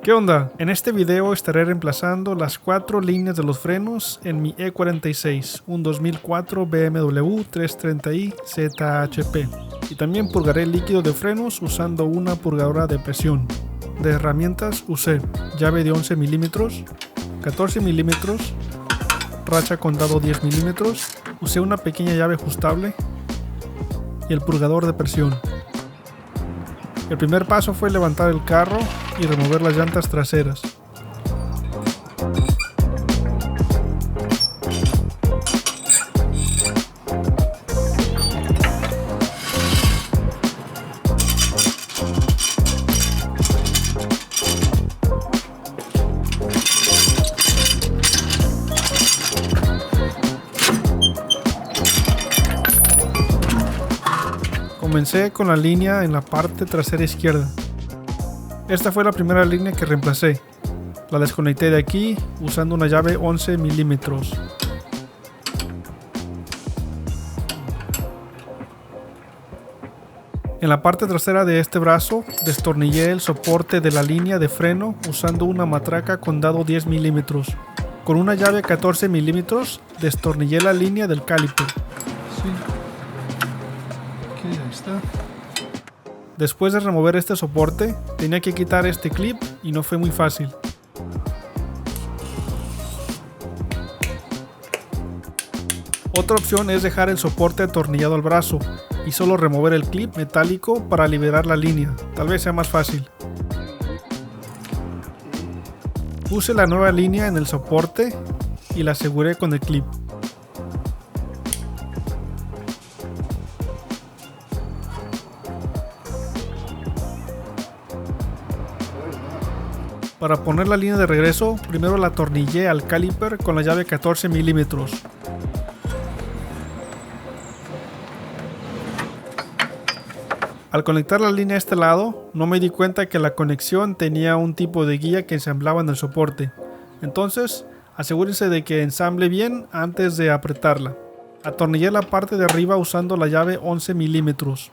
¿Qué onda? En este video estaré reemplazando las 4 líneas de los frenos en mi E46, un 2004 BMW 330i ZHP. Y también purgaré el líquido de frenos usando una purgadora de presión. De herramientas usé llave de 11 milímetros, 14 milímetros, racha con dado 10 milímetros, usé una pequeña llave ajustable y el purgador de presión. El primer paso fue levantar el carro y remover las llantas traseras. Comencé con la línea en la parte trasera izquierda. Esta fue la primera línea que reemplacé. La desconecté de aquí usando una llave 11 milímetros. En la parte trasera de este brazo destornillé el soporte de la línea de freno usando una matraca con dado 10 milímetros. Con una llave 14 milímetros destornillé la línea del caliper. Sí. Ahí está. Después de remover este soporte, tenía que quitar este clip y no fue muy fácil. Otra opción es dejar el soporte atornillado al brazo y solo remover el clip metálico para liberar la línea, tal vez sea más fácil. Puse la nueva línea en el soporte y la aseguré con el clip. Para poner la línea de regreso, primero la atornillé al caliper con la llave 14 milímetros. Al conectar la línea a este lado, no me di cuenta que la conexión tenía un tipo de guía que ensamblaba en el soporte. Entonces, asegúrense de que ensamble bien antes de apretarla. Atornillé la parte de arriba usando la llave 11 milímetros.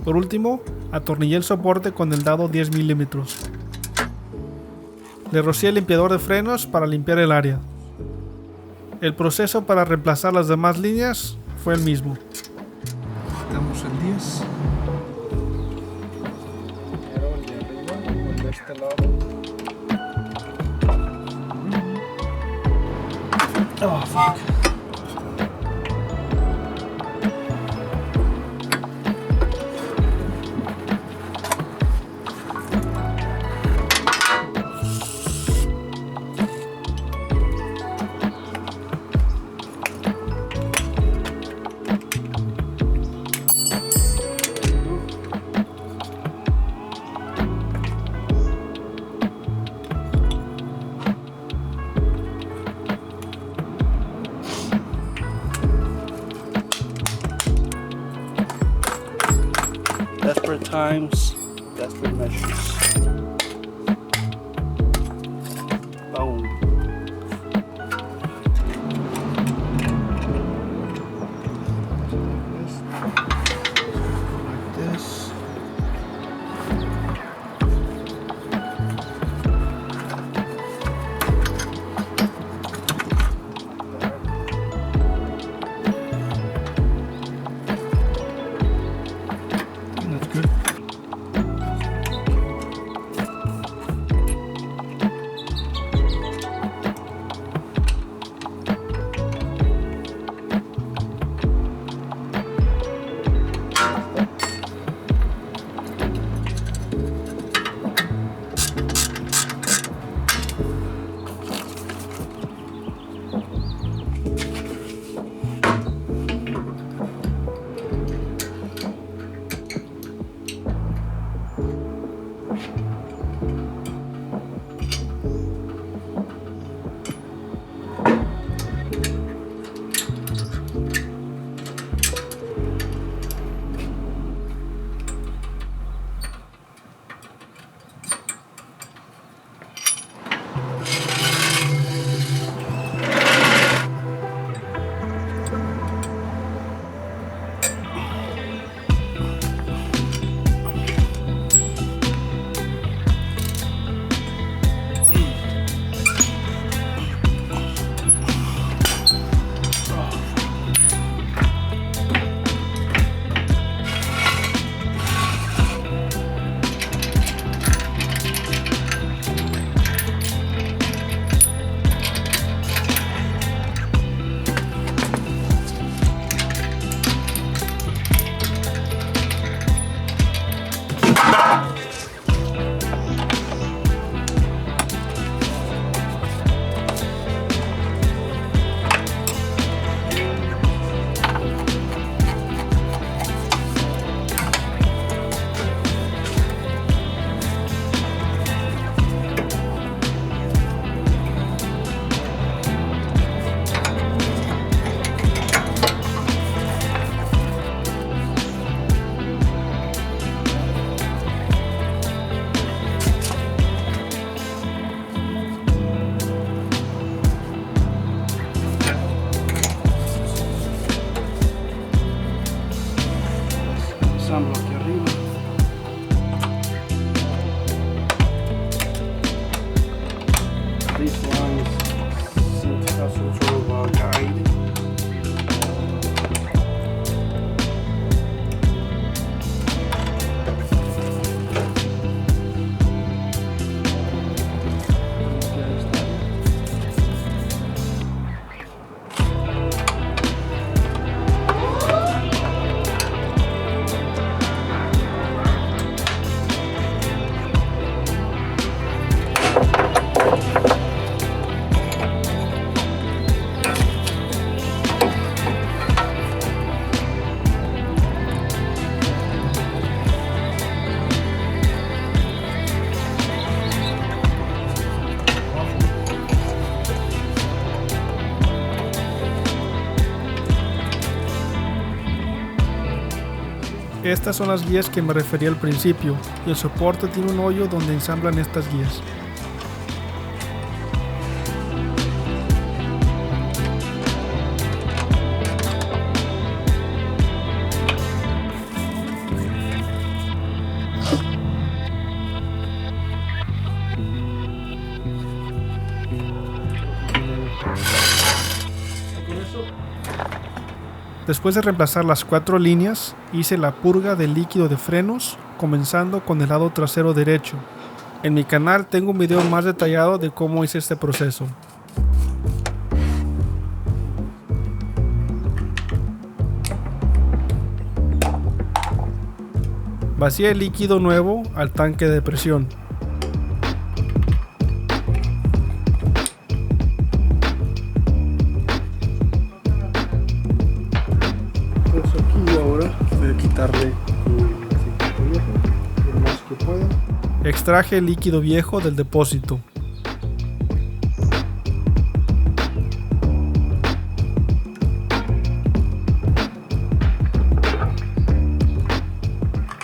Por último, atornillé el soporte con el dado 10 milímetros. Le rocié el limpiador de frenos para limpiar el área. El proceso para reemplazar las demás líneas fue el mismo. Estamos en 10. Primero el de arriba, el de este lado. Oh, fuck. Desperate times, desperate measures. Boom. Like this. That's good. Estas son las guías que me refería al principio, y el soporte tiene un hoyo donde ensamblan estas guías. Después de reemplazar las 4 líneas, hice la purga del líquido de frenos, comenzando con el lado trasero derecho. En mi canal tengo un video más detallado de cómo hice este proceso. Vacié el líquido nuevo al tanque de presión. Voy a quitarle el aceite viejo lo más que pueda. Extraje el líquido viejo del depósito.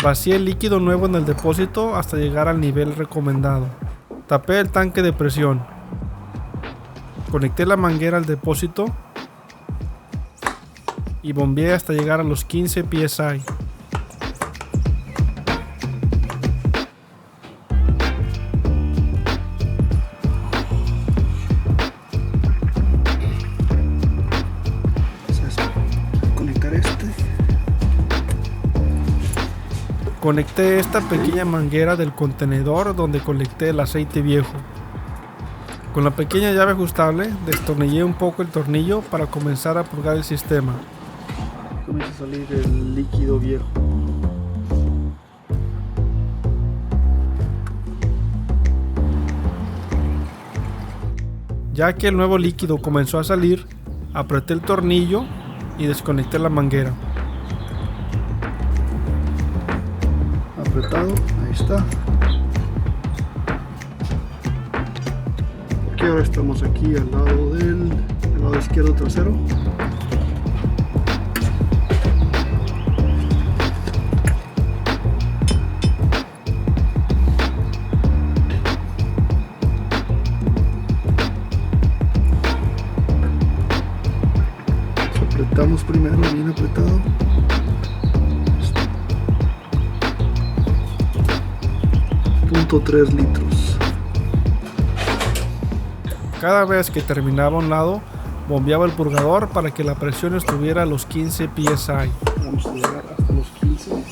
Vacié el líquido nuevo en el depósito hasta llegar al nivel recomendado. Tapé el tanque de presión. Conecté la manguera al depósito y bombeé hasta llegar a los 15 psi. Conectar este. Conecté esta pequeña manguera del contenedor donde conecté el aceite viejo. Con la pequeña llave ajustable destornillé un poco el tornillo para comenzar a purgar el sistema. Comienza a salir el líquido viejo. Ya que el nuevo líquido comenzó a salir, apreté el tornillo y desconecté la manguera. Apretado, ahí está. Ok, ahora estamos aquí al lado izquierdo trasero. Apretamos primero, bien apretado. .3 litros. Cada vez que terminaba un lado, bombeaba el purgador para que la presión estuviera a los 15 psi. Vamos a llegar hasta los 15.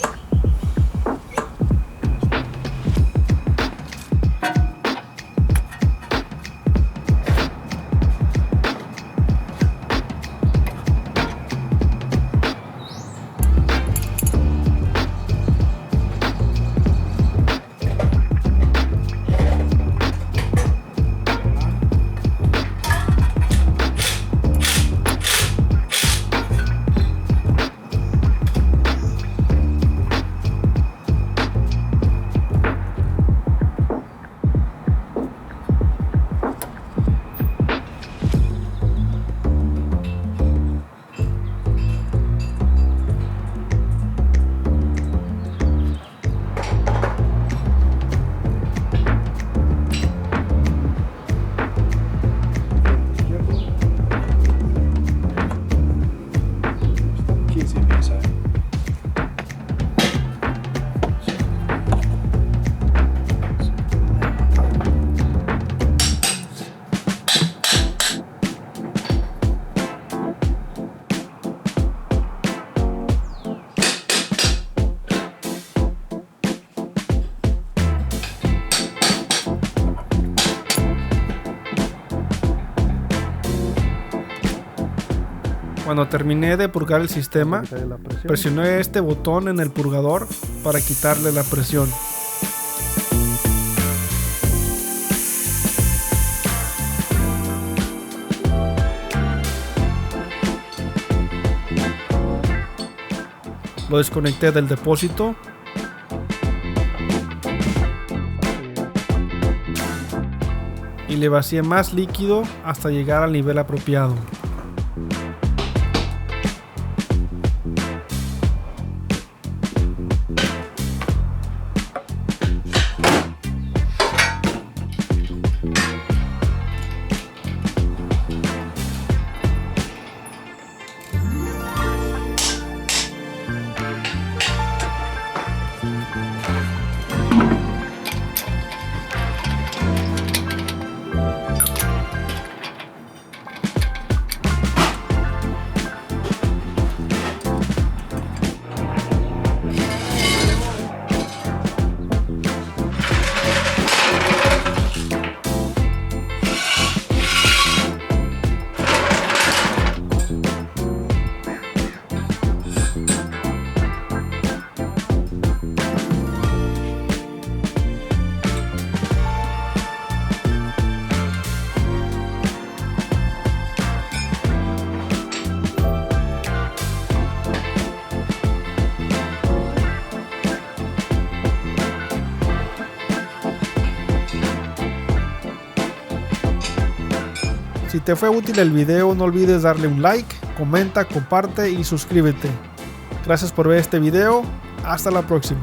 Cuando terminé de purgar el sistema, presioné este botón en el purgador para quitarle la presión. Lo desconecté del depósito y le vacié más líquido hasta llegar al nivel apropiado. Si te fue útil el video, no olvides darle un like, comenta, comparte y suscríbete. Gracias por ver este video. Hasta la próxima.